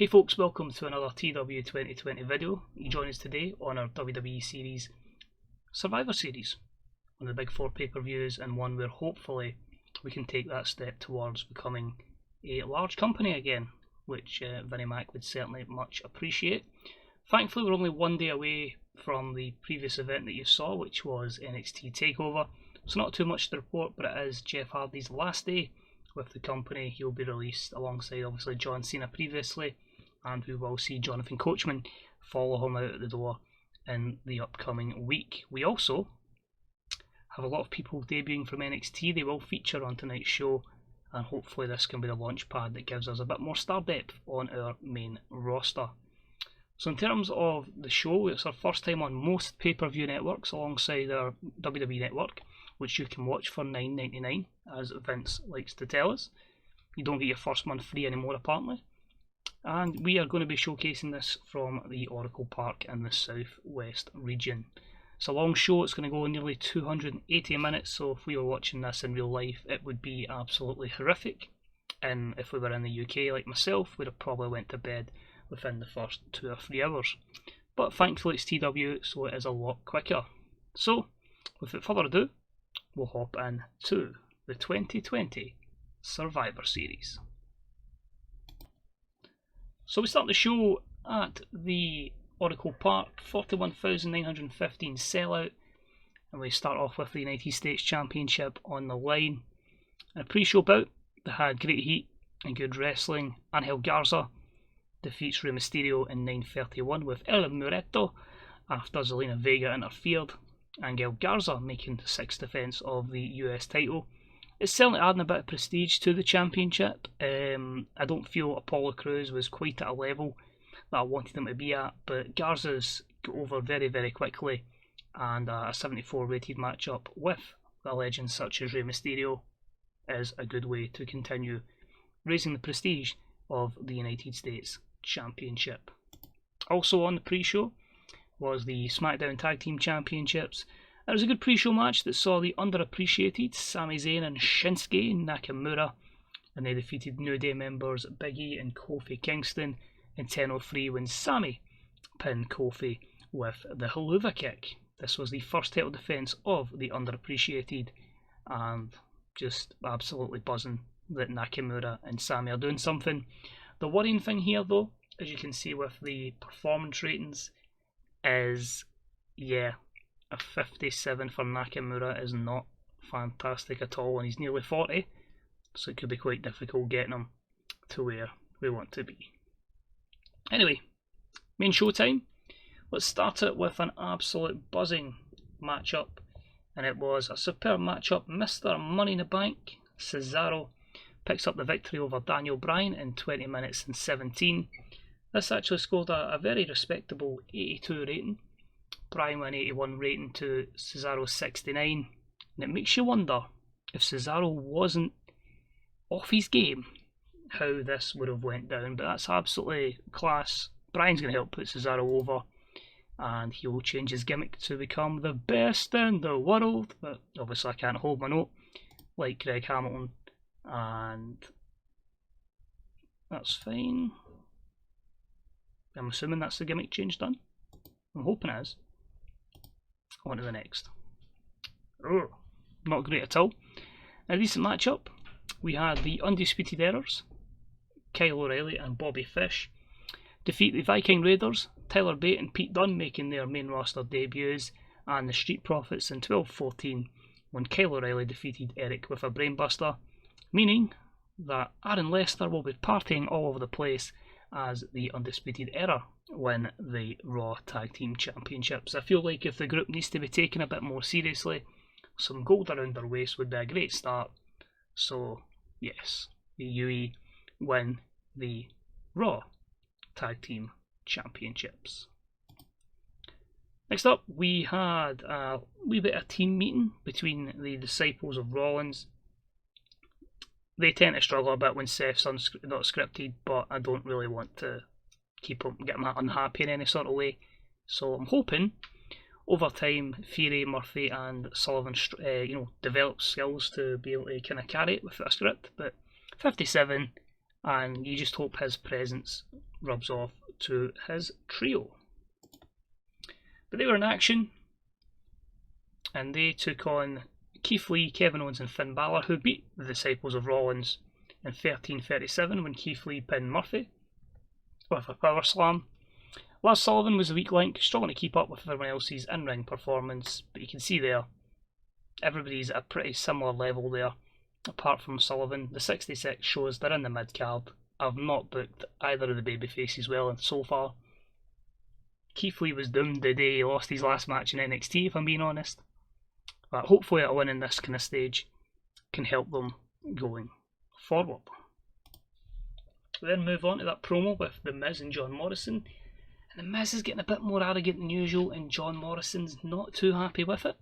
Hey folks, welcome to another TEW2020 video. You join us today on our WWE Series Survivor Series, one of the big four pay-per-views, and one where hopefully we can take that step towards becoming a large company again, which Vinnie Mac would certainly much appreciate. Thankfully we're only one day away from the previous event that you saw, which was NXT TakeOver, so not too much to report, but it is Jeff Hardy's last day with the company. He'll be released alongside obviously John Cena previously, and we will see Jonathan Coachman follow him out at the door in the upcoming week. We also have a lot of people debuting from NXT. They will feature on tonight's show, and hopefully this can be the launch pad that gives us a bit more star depth on our main roster. So in terms of the show, it's our first time on most pay-per-view networks alongside our WWE Network, which you can watch for $9.99, as Vince likes to tell us. You don't get your first month free anymore apparently. And we are going to be showcasing this from the Oracle Park in the southwest region. It's a long show, it's going to go nearly 280 minutes, so if we were watching this in real life it would be absolutely horrific. And if we were in the UK like myself, we'd have probably went to bed within the first 2 or 3 hours. But thankfully it's TW, so it is a lot quicker. So, without further ado, we'll hop in to the 2020 Survivor Series. So we start the show at the Oracle Park, 41,915 sellout, and we start off with the United States Championship on the line. In a pre-show bout, they had great heat and good wrestling. Angel Garza defeats Rey Mysterio in 9:31 with El Muerto after Zelina Vega interfered. Angel Garza making the 6th defence of the US title. It's certainly adding a bit of prestige to the championship. I don't feel Apollo Crews was quite at a level that I wanted him to be at, but Garza's got over very, very quickly, and a 74 rated matchup with a legend such as Rey Mysterio is a good way to continue raising the prestige of the United States Championship. Also on the pre-show was the SmackDown Tag Team Championships. It was a good pre-show match that saw the underappreciated Sami Zayn and Shinsuke Nakamura, and they defeated New Day members Big E and Kofi Kingston in 10:03 when Sami pinned Kofi with the Haluva kick. This was the first title defence of the underappreciated, and just absolutely buzzing that Nakamura and Sami are doing something. The worrying thing here though, as you can see with the performance ratings, is a 57 for Nakamura is not fantastic at all, and he's nearly 40, so it could be quite difficult getting him to where we want to be. Anyway, main showtime. Let's start it with an absolute buzzing matchup, and it was a superb matchup. Mr. Money in the Bank, Cesaro, picks up the victory over Daniel Bryan in 20 minutes and 17. This actually scored a very respectable 82 rating. Bryan went 81 rating to Cesaro's 69, and it makes you wonder if Cesaro wasn't off his game, how this would have went down. But that's absolutely class. Bryan's going to help put Cesaro over, and he'll change his gimmick to become the best in the world. But obviously I can't hold my note like Greg Hamilton, and that's fine. I'm assuming that's the gimmick change done. I'm hoping it is. On to the next. Oh, not great at all. A decent matchup. We had the Undisputed Errors, Kyle O'Reilly and Bobby Fish, defeat the Viking Raiders, Tyler Bate and Pete Dunne making their main roster debuts, and the Street Profits in 12:14 when Kyle O'Reilly defeated Eric with a brainbuster, meaning that Aaron Lester will be partying all over the place as the Undisputed Era win the Raw Tag Team Championships. I feel like if the group needs to be taken a bit more seriously, some gold around their waist would be a great start. So yes, the UE win the Raw Tag Team Championships. Next up, we had a wee bit of team meeting between the Disciples of Rollins. They tend to struggle a bit when Seth's not scripted, but I don't really want to get him unhappy in any sort of way. So I'm hoping over time Fury, Murphy and Sullivan develop skills to be able to kind of carry it with a script. But 57, and you just hope his presence rubs off to his trio. But they were in action, and they took on Keith Lee, Kevin Owens and Finn Balor, who beat the Disciples of Rollins in 13:37 when Keith Lee pinned Murphy with a power slam. Lars Sullivan was the weak link, struggling to keep up with everyone else's in-ring performance, but you can see there, everybody's at a pretty similar level there, apart from Sullivan. The 66 shows they're in the mid-card. I've not booked either of the babyfaces well so far. Keith Lee was doomed the day he lost his last match in NXT, if I'm being honest. But hopefully a win in this kind of stage can help them going forward. We then move on to that promo with The Miz and John Morrison. And The Miz is getting a bit more arrogant than usual, and John Morrison's not too happy with it.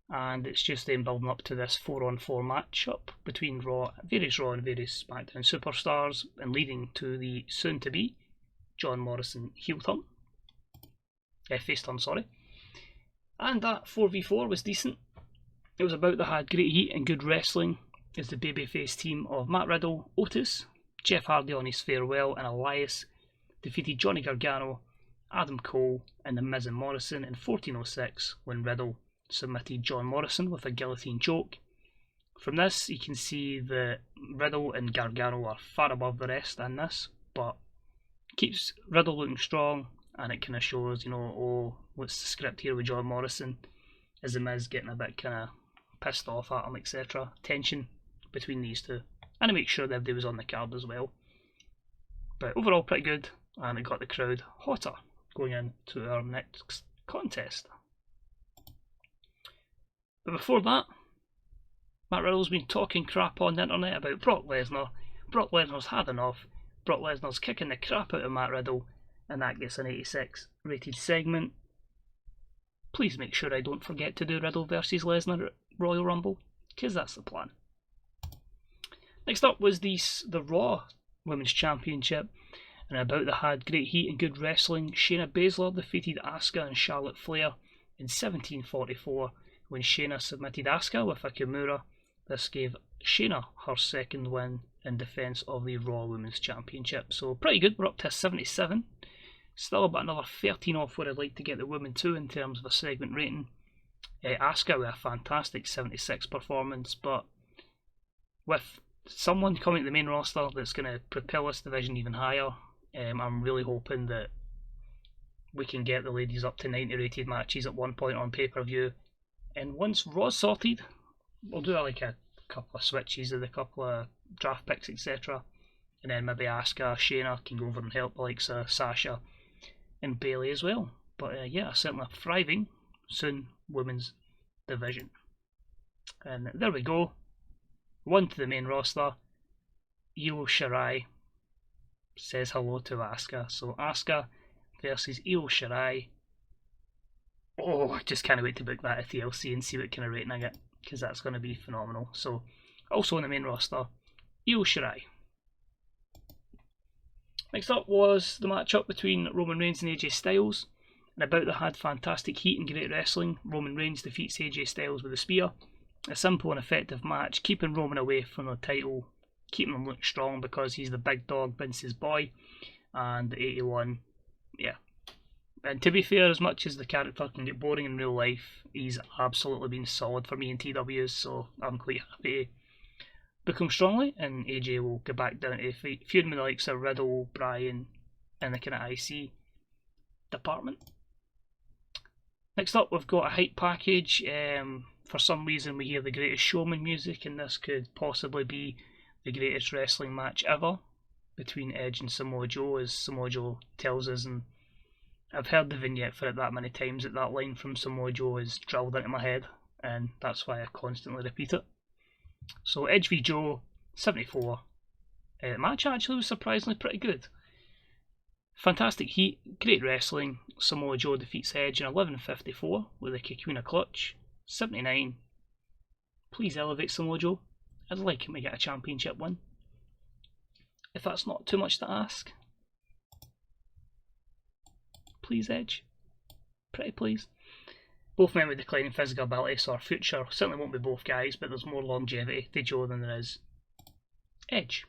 And it's just them building up to this 4-on-4 matchup between various Raw and various SmackDown superstars, and leading to the soon-to-be John Morrison heel turn. Face turn, sorry. And that 4v4 was decent. It was about that had great heat and good wrestling as the babyface team of Matt Riddle, Otis, Jeff Hardy on his farewell, and Elias defeated Johnny Gargano, Adam Cole, and The Miz and Morrison in 14:06 when Riddle submitted John Morrison with a guillotine choke. From this, you can see that Riddle and Gargano are far above the rest in this, but keeps Riddle looking strong, and it kind of shows, oh, what's the script here with John Morrison? Is The Miz getting a bit kind of pissed off at him, etc. Tension between these two, and to make sure that everybody was on the card as well. But overall, pretty good, and it got the crowd hotter going into our next contest. But before that, Matt Riddle's been talking crap on the internet about Brock Lesnar. Brock Lesnar's had enough. Brock Lesnar's kicking the crap out of Matt Riddle, and that gets an 86 rated segment. Please make sure I don't forget to do Riddle versus Lesnar at Royal Rumble, because that's the plan. Next up was the Raw Women's Championship, and about that had great heat and good wrestling. Shayna Baszler defeated Asuka and Charlotte Flair in 17:44 when Shayna submitted Asuka with a Kimura. This gave Shayna her second win in defence of the Raw Women's Championship. So pretty good, we're up to 77. Still about another 13 off where I'd like to get the women to in terms of a segment rating. Asuka with a fantastic 76 performance, but with someone coming to the main roster that's going to propel this division even higher, I'm really hoping that we can get the ladies up to 90 rated matches at one point on pay-per-view. And once Raw's sorted, we'll do like a couple of switches with a couple of draft picks, etc. And then maybe Asuka, Shayna can go over and help the likes of Sasha and Bayley as well. But yeah, certainly a thriving soon women's division. And there we go. One to the main roster. Io Shirai says hello to Asuka. So Asuka versus Io Shirai. Oh, I just can't wait to book that at TLC and see what kind of rating I get, because that's going to be phenomenal. So, also on the main roster, Io Shirai. Next up was the matchup between Roman Reigns and AJ Styles, and about that had fantastic heat and great wrestling. Roman Reigns defeats AJ Styles with a spear. A simple and effective match, keeping Roman away from the title, keeping him looking strong because he's the big dog, Vince's boy, and the 81, yeah. And to be fair, as much as the character can get boring in real life, he's absolutely been solid for me in TWs, so I'm quite happy to book him strongly, and AJ will go back down to feuding with the likes of Riddle, Bryan, and the kind of IC department. Next up, we've got a hype package. For some reason, we hear the Greatest Showman music, and this could possibly be the greatest wrestling match ever between Edge and Samoa Joe, as Samoa Joe tells us, and I've heard the vignette for it that many times that that line from Samoa Joe is drilled into my head, and that's why I constantly repeat it. So Edge v Joe, 74. The match actually was surprisingly pretty good. Fantastic heat, great wrestling. Samoa Joe defeats Edge in 11:54 with a Kikuna clutch. 79. Please elevate Samoa Joe. I'd like him to get a championship win, if that's not too much to ask. Please, Edge. Pretty please. Both men with declining physical ability, so our future certainly won't be both guys, but there's more longevity to Joe than there is Edge.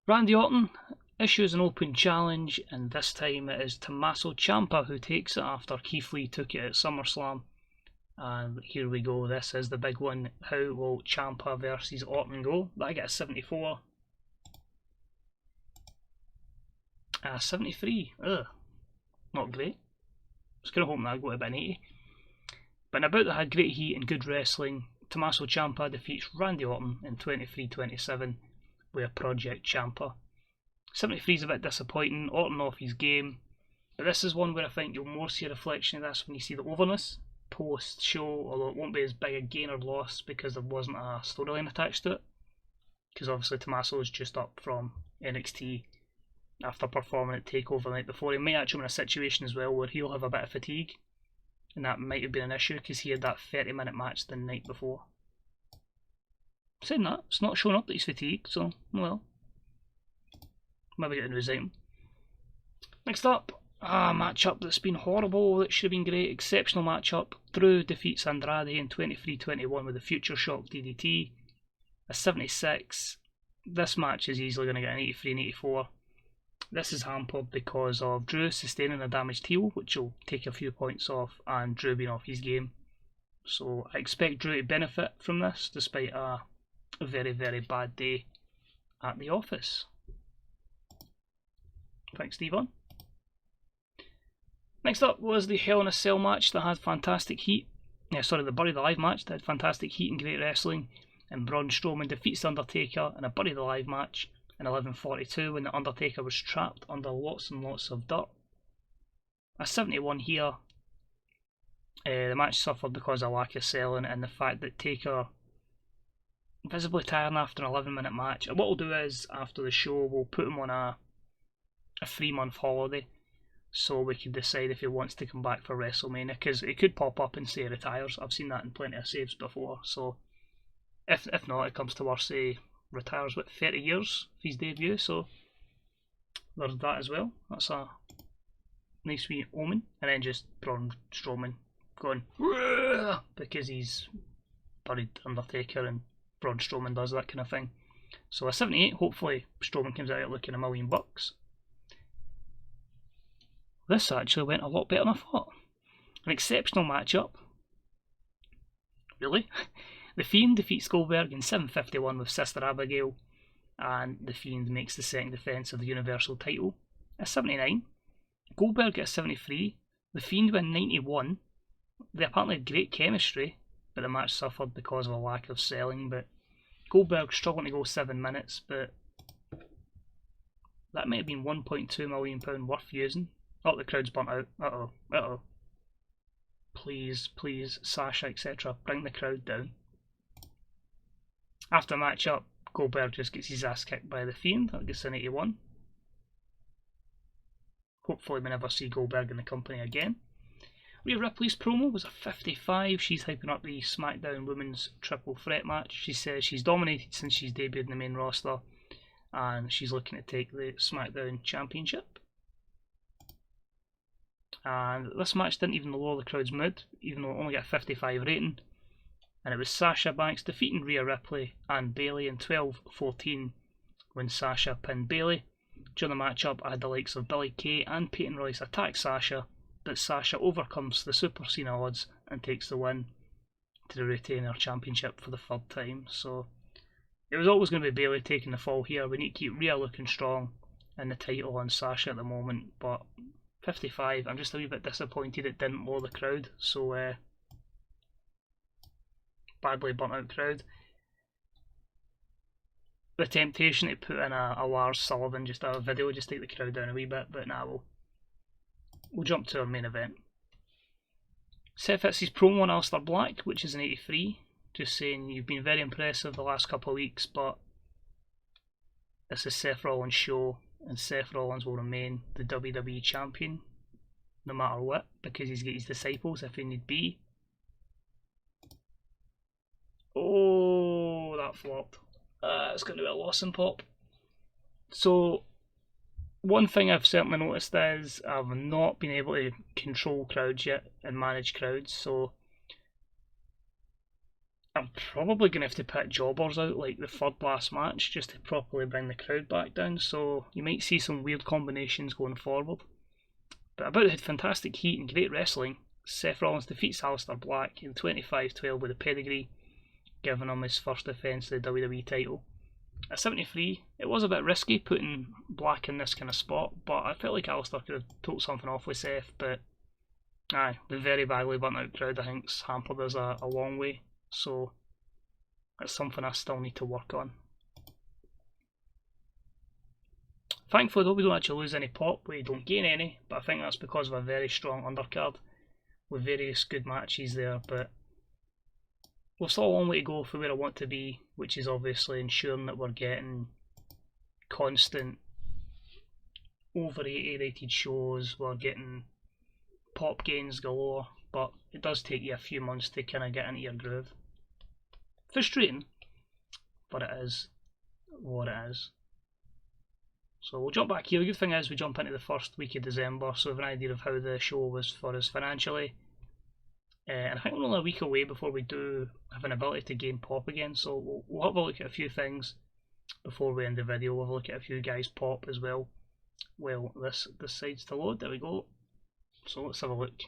Randy Orton issues an open challenge, and this time it is Tommaso Ciampa who takes it after Keith Lee took it at SummerSlam. And here we go, this is the big one. How will Ciampa versus Orton go? But I get a 74. 73. Ugh. Not great. I was kind of hoping that I'd go to about an 80. But in a bout that had great heat and good wrestling, Tommaso Ciampa defeats Randy Orton in 23-27 with a Project Ciampa. 73 is a bit disappointing, Orton off his game, but this is one where I think you'll more see a reflection of this when you see the overness post-show, although it won't be as big a gain or loss because there wasn't a storyline attached to it. Because obviously Tommaso is just up from NXT after performing at TakeOver the night before. He might actually be in a situation as well where he'll have a bit of fatigue, and that might have been an issue because he had that 30-minute match the night before. Saying that, it's not showing up that he's fatigued, so, well, maybe get a new item. Next up, a matchup that's been horrible, that should have been great, exceptional matchup. Drew defeats Andrade in 23-21 with a Future Shock DDT. A 76. This match is easily going to get an 83 and 84. This is hampered because of Drew sustaining a damaged heel, which will take a few points off, and Drew being off his game. So I expect Drew to benefit from this, despite a very, very bad day at the office. Thanks, Devon. Next up was the Hell in a Cell match that had fantastic heat. The Buried Alive match that had fantastic heat and great wrestling. And Braun Strowman defeats The Undertaker in a Buried Alive match in 11:42 when The Undertaker was trapped under lots and lots of dirt. A 71 here. The match suffered because of lack of selling and the fact that Taker visibly tiring after an 11-minute match. And what we'll do is, after the show, we'll put him on a 3-month holiday so we can decide if he wants to come back for WrestleMania, because it could pop up and say he retires. I've seen that in plenty of saves before, so if not, it comes to worse, he retires 30 years for his debut, so there's that as well. That's a nice wee omen. And then just Braun Strowman going because he's buried Undertaker and Braun Strowman does that kind of thing. So a 78, hopefully Strowman comes out looking $1 million. This actually went a lot better than I thought. An exceptional matchup. Really? The Fiend defeats Goldberg in 7:51 with Sister Abigail, and The Fiend makes the second defence of the Universal title. A 79. Goldberg at a 73. The Fiend win 91. They apparently had great chemistry, but the match suffered because of a lack of selling. But Goldberg struggling to go 7 minutes, but that might have been £1.2 million worth using. Oh, the crowd's burnt out. Uh-oh. Please, Sasha, etc. Bring the crowd down. After the match-up, Goldberg just gets his ass kicked by The Fiend. That gets an 81. Hopefully we never see Goldberg in the company again. Rhea Ripley's promo was a 55. She's hyping up the SmackDown Women's Triple Threat match. She says she's dominated since she's debuted in the main roster, and she's looking to take the SmackDown Championship. And this match didn't even lower the crowd's mood, even though it only got a 55 rating. And it was Sasha Banks defeating Rhea Ripley and Bayley in 12:14 when Sasha pinned Bayley. During the matchup, I had the likes of Billie Kay and Peyton Royce attack Sasha, but Sasha overcomes the Super Cena odds and takes the win to retain her championship for the third time. So it was always going to be Bayley taking the fall here. We need to keep Rhea looking strong and the title on Sasha at the moment, but 55, I'm just a wee bit disappointed it didn't lower the crowd, so badly burnt out crowd. The temptation to put in a Lars Sullivan, just a video, just take the crowd down a wee bit, but nah, we'll jump to our main event. Seth hits his promo on Aleister Black, which is an 83, just saying you've been very impressive the last couple of weeks, but this is Seth Rollins' show, and Seth Rollins will remain the WWE Champion no matter what, because he's got his disciples if he need be. Oh, that flopped. It's going to be a loss in pop. So, one thing I've certainly noticed is I've not been able to control crowds yet and manage crowds, so I'm probably going to have to put jobbers out like the third last match just to properly bring the crowd back down, so you might see some weird combinations going forward. But about the fantastic heat and great wrestling, Seth Rollins defeats Aleister Black in 25-12 with a pedigree, giving him his first defence of the WWE title. At 73, it was a bit risky putting Black in this kind of spot, but I felt like Aleister could have took something off with Seth, but aye, the very badly burnt out crowd I think's hampered us a long way, so that's something I still need to work on. Thankfully though, we don't actually lose any pop, we don't gain any, but I think that's because of a very strong undercard with various good matches there, but we've still a long way to go for where I want to be, which is obviously ensuring that we're getting constant over 80 rated shows, we're getting pop gains galore, but it does take you a few months to kind of get into your groove. Frustrating, but it is what it is. So we'll jump back here. The good thing is we jump into the first week of December, so we have an idea of how the show was for us financially. And I think we're only a week away before we do have an ability to gain pop again, so we'll have a look at a few things before we end the video. We'll have a look at a few guys pop as well. Well, this decides to load. There we go. So let's have a look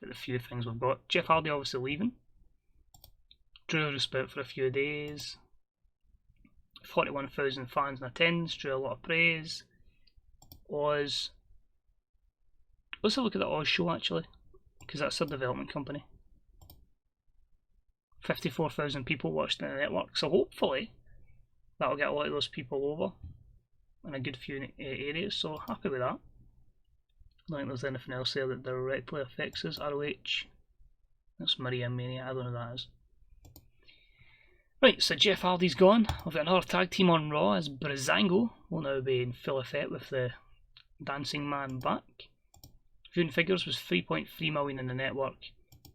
at the few things we've got. Jeff Hardy obviously leaving. Drew was about for a few days. 41,000 fans in attendance, drew a lot of praise. Oz. Let's have a look at the Oz show actually, because that's a development company. 54,000 people watched the network, so hopefully that'll get a lot of those people over in a good few areas, so happy with that. I don't think there's anything else there that directly affects us. ROH. That's Maria Mania, I don't know who that is. Right, so Jeff Hardy's gone. We've got another tag team on Raw as Breezango will now be in full effect with the Dancing Man back. Viewing figures was 3.3 million in the network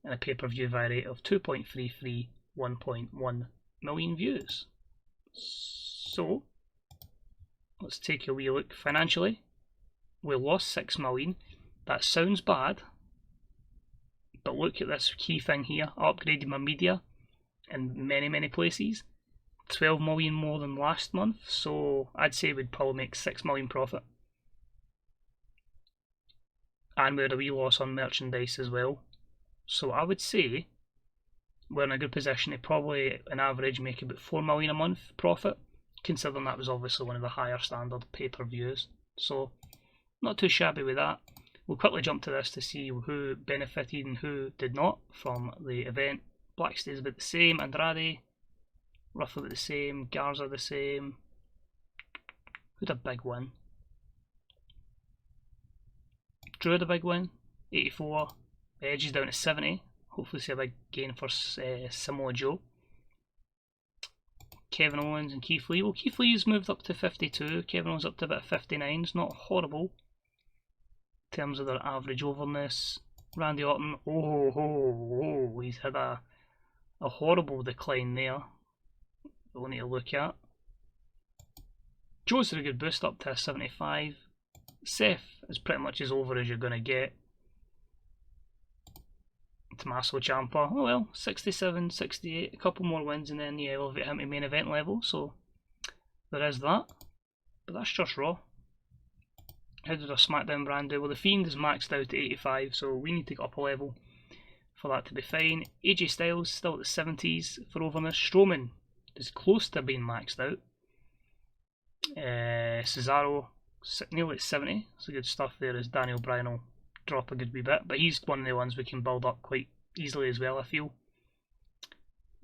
and a pay-per-view view rate of 2.33, 1.1 million views. So, let's take a wee look. Financially, we lost 6 million. That sounds bad, but look at this key thing here. I upgraded my media in many places. 12 million more than last month, so I'd say we'd probably make 6 million profit. And we had a wee loss on merchandise as well. So I would say we're in a good position to probably on average make about 4 million a month profit, considering that was obviously one of the higher standard pay-per-views. So not too shabby with that. We'll quickly jump to this to see who benefited and who did not from the event. Black stays about the same, Andrade roughly about the same, Garza the same. Who'd a big win? Drew had a big win, 84. Edge is down to 70. Hopefully see a big gain for Samoa Joe. Kevin Owens and Keith Lee. Well, Keith Lee's moved up to 52. Kevin Owens up to about 59. It's not horrible in terms of their average overness. Randy Orton, he's had a horrible decline there. We'll need to look at. Joe's had a good boost up to 75. Seth is pretty much as over as you're going to get. Tommaso Ciampa, oh well, 67, 68, a couple more wins and then you elevate him to main event level, so there is that. But that's just Raw. How did our SmackDown brand do? Well, The Fiend is maxed out at 85, so we need to get up a level for that to be fine. AJ Styles still at the 70s for overness. Strowman is close to being maxed out. Cesaro nearly at 70, so good stuff there as Daniel Bryan will drop a good wee bit, but he's one of the ones we can build up quite easily as well, I feel.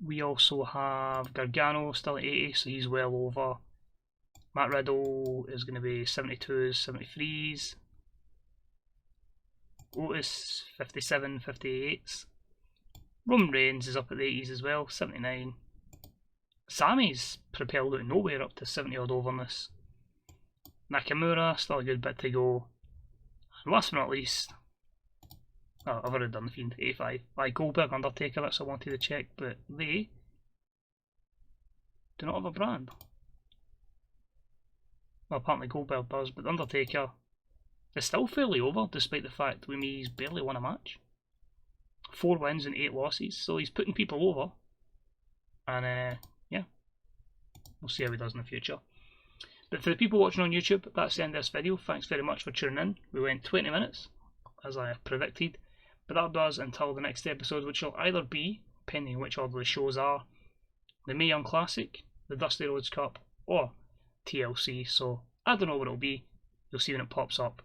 We also have Gargano still at 80, so he's well over. Matt Riddle is going to be 72s, 73s. Otis 57, 58s. Roman Reigns is up at the 80s as well, 79. Sammy's propelled out of nowhere up to 70 odd overness. Nakamura, still a good bit to go. And last but not least, I've already done The Fiend, 85. Like Goldberg, Undertaker, that's what I wanted to check, but they do not have a brand. Well, apparently Goldberg does, but Undertaker is still fairly over, despite the fact with me he's barely won a match. 4 wins and 8 losses, so he's putting people over. And yeah, we'll see how he does in the future. But for the people watching on YouTube, that's the end of this video. Thanks very much for tuning in. We went 20 minutes, as I predicted. But that does until the next episode, which will either be, depending on which order the shows are, the Mae Young Classic, the Dusty Rhodes Cup, or TLC. So I don't know what it'll be. You'll see when it pops up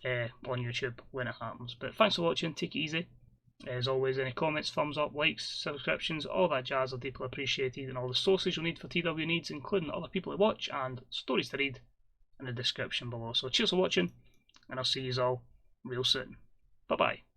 on YouTube when it happens. But thanks for watching. Take it easy. As always, any comments, thumbs up, likes, subscriptions, all that jazz are deeply appreciated, and all the sources you'll need for TW needs, including other people to watch and stories to read, in the description below. So cheers for watching, and I'll see you all real soon. Bye bye.